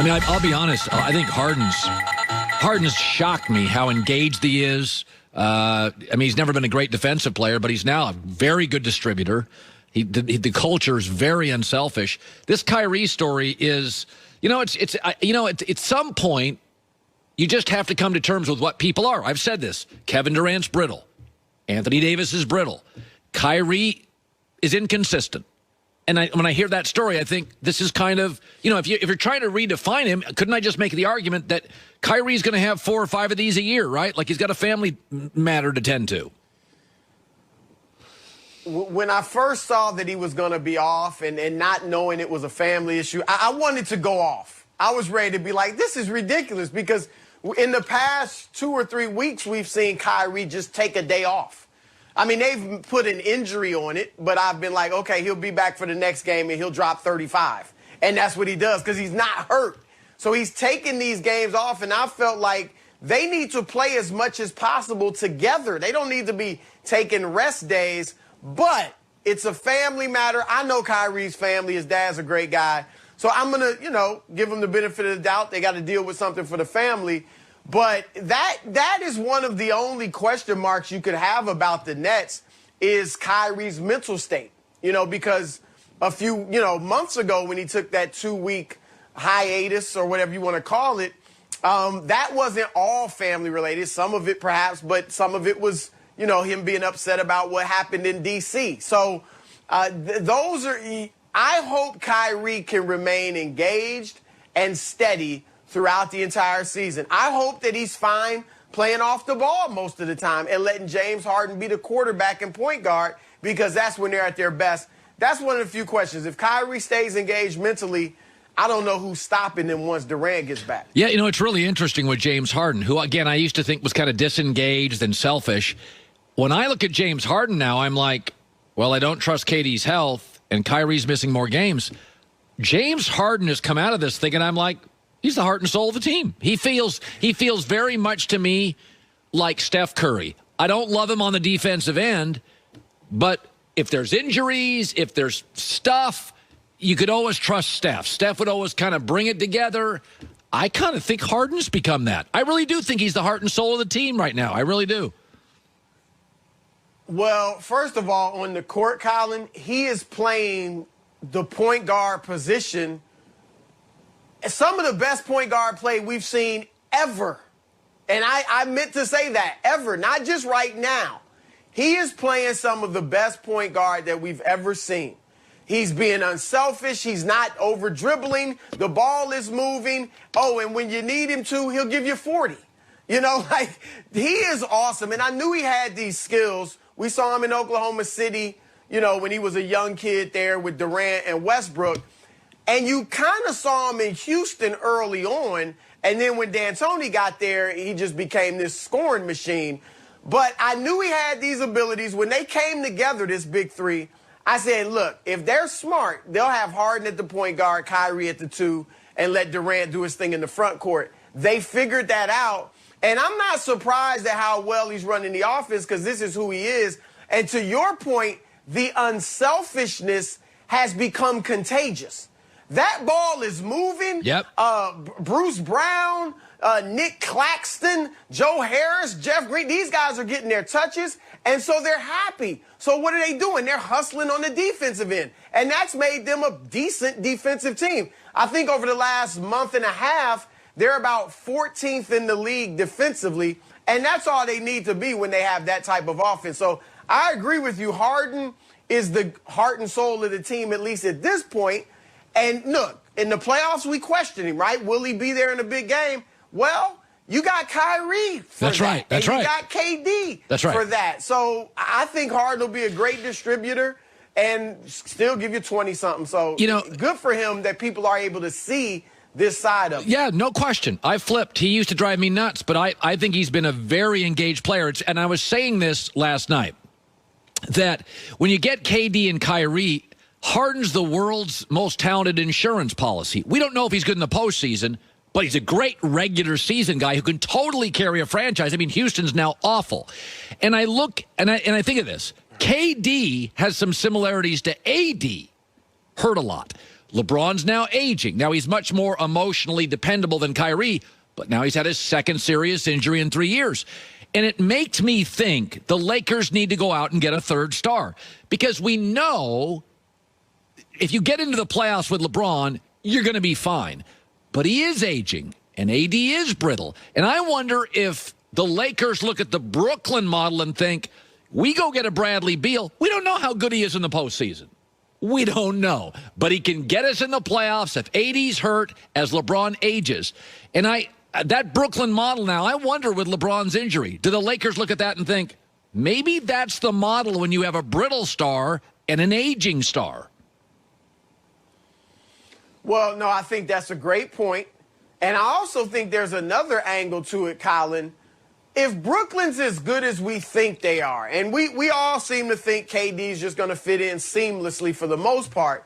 I mean, I'll be honest. I think Harden's shocked me how engaged he is. I mean, he's never been a great defensive player, but he's now a very good distributor. The culture is very unselfish. This Kyrie story is, at some point, you just have to come to terms with what people are. I've said this. Kevin Durant's brittle. Anthony Davis is brittle. Kyrie is inconsistent. And when I hear that story, I think this is kind of, if you're trying to redefine him, couldn't I just make the argument that Kyrie's going to have 4 or 5 of these a year, right? Like he's got a family matter to tend to. When I first saw that he was going to be off and not knowing it was a family issue, I wanted to go off. I was ready to be like, this is ridiculous, because in the past 2 or 3 weeks, we've seen Kyrie just take a day off. I mean, they've put an injury on it, but I've been like, okay, he'll be back for the next game and he'll drop 35. And that's what he does because he's not hurt. So he's taking these games off, and I felt like they need to play as much as possible together. They don't need to be taking rest days, but it's a family matter. I know Kyrie's family. His dad's a great guy. So I'm going to, give him the benefit of the doubt. They got to deal with something for the family. But that is one of the only question marks you could have about the Nets is Kyrie's mental state. Because a few, months ago when he took that 2-week hiatus or whatever you want to call it, that wasn't all family related. Some of it perhaps, but some of it was, him being upset about what happened in D.C. So those are, I hope Kyrie can remain engaged and steady throughout the entire season. I hope that he's fine playing off the ball most of the time and letting James Harden be the quarterback and point guard, because that's when they're at their best. That's one of the few questions. If Kyrie stays engaged mentally, I don't know who's stopping him once Durant gets back. Yeah, it's really interesting with James Harden, who, again, I used to think was kind of disengaged and selfish. When I look at James Harden now, I'm like, well, I don't trust KD's health, and Kyrie's missing more games. James Harden has come out of this thing, and I'm like, he's the heart and soul of the team. He feels very much to me like Steph Curry. I don't love him on the defensive end, but if there's injuries, if there's stuff, you could always trust Steph. Steph would always kind of bring it together. I kind of think Harden's become that. I really do think he's the heart and soul of the team right now. I really do. Well, first of all, on the court, Colin, he is playing the point guard position. Some of the best point guard play we've seen ever. And I meant to say that, ever, not just right now. He is playing some of the best point guard that we've ever seen. He's being unselfish. He's not over dribbling. The ball is moving. Oh, and when you need him to, he'll give you 40. He is awesome. And I knew he had these skills. We saw him in Oklahoma City, when he was a young kid there with Durant and Westbrook. And you kind of saw him in Houston early on. And then when D'Antoni got there, he just became this scoring machine. But I knew he had these abilities. When they came together, this big three, I said, look, if they're smart, they'll have Harden at the point guard, Kyrie at the 2, and let Durant do his thing in the front court. They figured that out. And I'm not surprised at how well he's running the offense, because this is who he is. And to your point, the unselfishness has become contagious. That ball is moving. Yep. Bruce Brown, Nick Claxton, Joe Harris, Jeff Green, these guys are getting their touches, and so they're happy. So what are they doing? They're hustling on the defensive end, and that's made them a decent defensive team. I think over the last month and a half, they're about 14th in the league defensively, and that's all they need to be when they have that type of offense. So I agree with you. Harden is the heart and soul of the team, at least at this point. And look, in the playoffs, we question him, right? Will he be there in a big game? Well, you got Kyrie for That's that. right. That's and right. You got KD That's right. for that. So I think Harden will be a great distributor and still give you 20-something. So good for him that people are able to see this side of him. Yeah, no question. I flipped. He used to drive me nuts, but I think he's been a very engaged player. And I was saying this last night, that when you get KD and Kyrie, Harden's the world's most talented insurance policy. We don't know if he's good in the postseason, but he's a great regular season guy who can totally carry a franchise. I mean, Houston's now awful. And I look and I think of this. KD has some similarities to AD. Hurt a lot. LeBron's now aging. Now he's much more emotionally dependable than Kyrie, but now he's had his second serious injury in 3 years. And it makes me think the Lakers need to go out and get a third star, because we know if you get into the playoffs with LeBron, you're going to be fine. But he is aging, and AD is brittle. And I wonder if the Lakers look at the Brooklyn model and think, we go get a Bradley Beal. We don't know how good he is in the postseason. We don't know. But he can get us in the playoffs if AD's hurt as LeBron ages. And that Brooklyn model now, I wonder with LeBron's injury, do the Lakers look at that and think, maybe that's the model when you have a brittle star and an aging star? Well, no, I think that's a great point. And I also think there's another angle to it, Colin. If Brooklyn's as good as we think they are, and we all seem to think KD's just going to fit in seamlessly for the most part,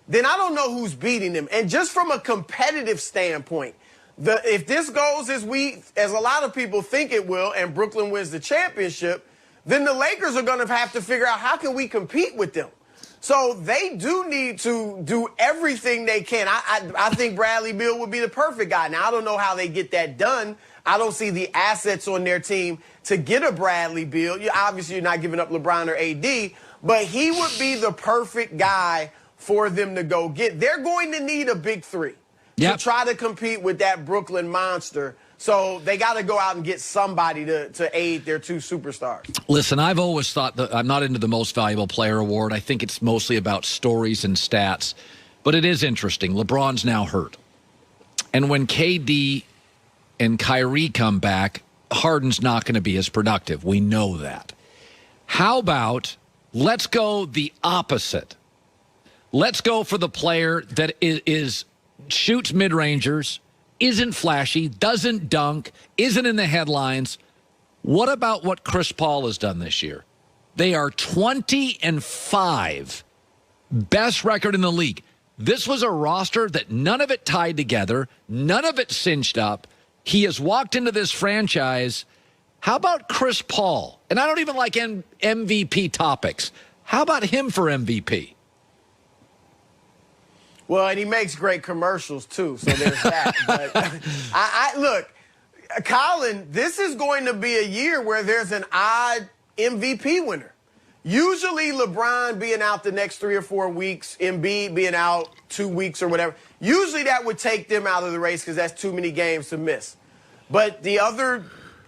then I don't know who's beating them. And just from a competitive standpoint, if this goes as a lot of people think it will, and Brooklyn wins the championship, then the Lakers are going to have to figure out how can we compete with them. So they do need to do everything they can. I think Bradley Beal would be the perfect guy. Now, I don't know how they get that done. I don't see the assets on their team to get a Bradley Beal. Obviously, you're not giving up LeBron or AD, but he would be the perfect guy for them to go get. They're going to need a big three to try to compete with that Brooklyn monster. So they got to go out and get somebody to aid their two superstars. Listen, I've always thought that I'm not into the most valuable player award. I think it's mostly about stories and stats. But it is interesting. LeBron's now hurt. And when KD and Kyrie come back, Harden's not going to be as productive. We know that. How about let's go the opposite? Let's go for the player that is shoots mid-rangers, isn't flashy, doesn't dunk, isn't in the headlines. What about what Chris Paul has done this year? They are 20-5, best record in the league. This was a roster that none of it tied together, none of it cinched up. He has walked into this franchise. How about Chris Paul? And I don't even like MVP topics. How about him for MVP? Well, and he makes great commercials, too, so there's that. But look, Colin, this is going to be a year where there's an odd MVP winner. Usually LeBron being out the next 3 or 4 weeks, Embiid being out 2 weeks or whatever, usually that would take them out of the race because that's too many games to miss. But the other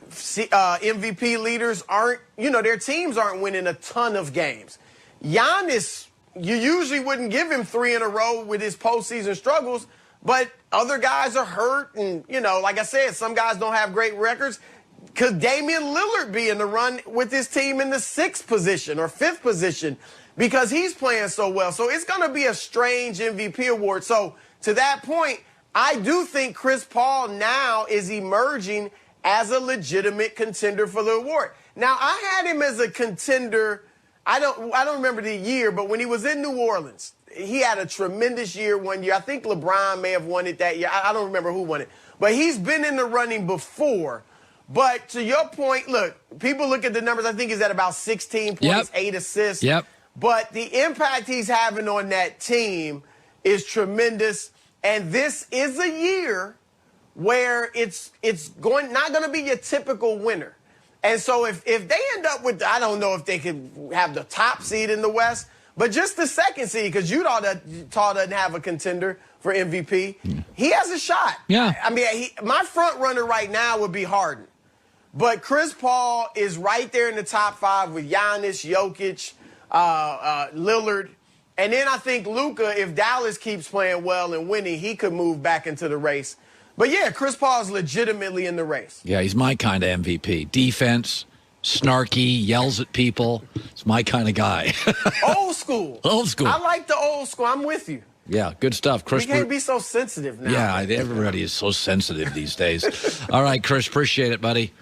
MVP leaders aren't, their teams aren't winning a ton of games. Giannis, you usually wouldn't give him 3 in a row with his postseason struggles, but other guys are hurt. And, like I said, some guys don't have great records. Could Damian Lillard be in the run with his team in the 6th position or 5th position because he's playing so well? So it's going to be a strange MVP award. So to that point, I do think Chris Paul now is emerging as a legitimate contender for the award. Now, I had him as a contender. I don't remember the year, but when he was in New Orleans, he had a tremendous year one year. I think LeBron may have won it that year. I don't remember who won it. But he's been in the running before. But to your point, look, people look at the numbers. I think he's at about 16 points, 8 assists. Yep. But the impact he's having on that team is tremendous. And this is a year where it's not going to be your typical winner. And so if they end up with, I don't know if they could have the top seed in the West, but just the 2nd seed, because Utah doesn't have a contender for MVP, he has a shot. Yeah. I mean, my front runner right now would be Harden. But Chris Paul is right there in the top 5 with Giannis, Jokic, Lillard. And then I think Luka, if Dallas keeps playing well and winning, he could move back into the race. But, yeah, Chris Paul is legitimately in the race. Yeah, he's my kind of MVP. Defense, snarky, yells at people. It's my kind of guy. Old school. Old school. I like the old school. I'm with you. Yeah, good stuff. Chris, we can't be so sensitive now. Yeah, everybody is so sensitive these days. All right, Chris, appreciate it, buddy.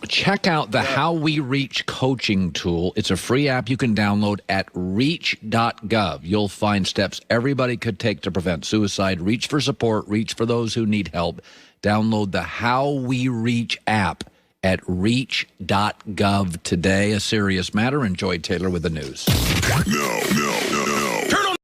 Check out the How We Reach coaching tool. It's a free app you can download at reach.gov. You'll find steps everybody could take to prevent suicide. Reach for support. Reach for those who need help. Download the How We Reach app at reach.gov today. A serious matter. Enjoy Taylor with the news. No.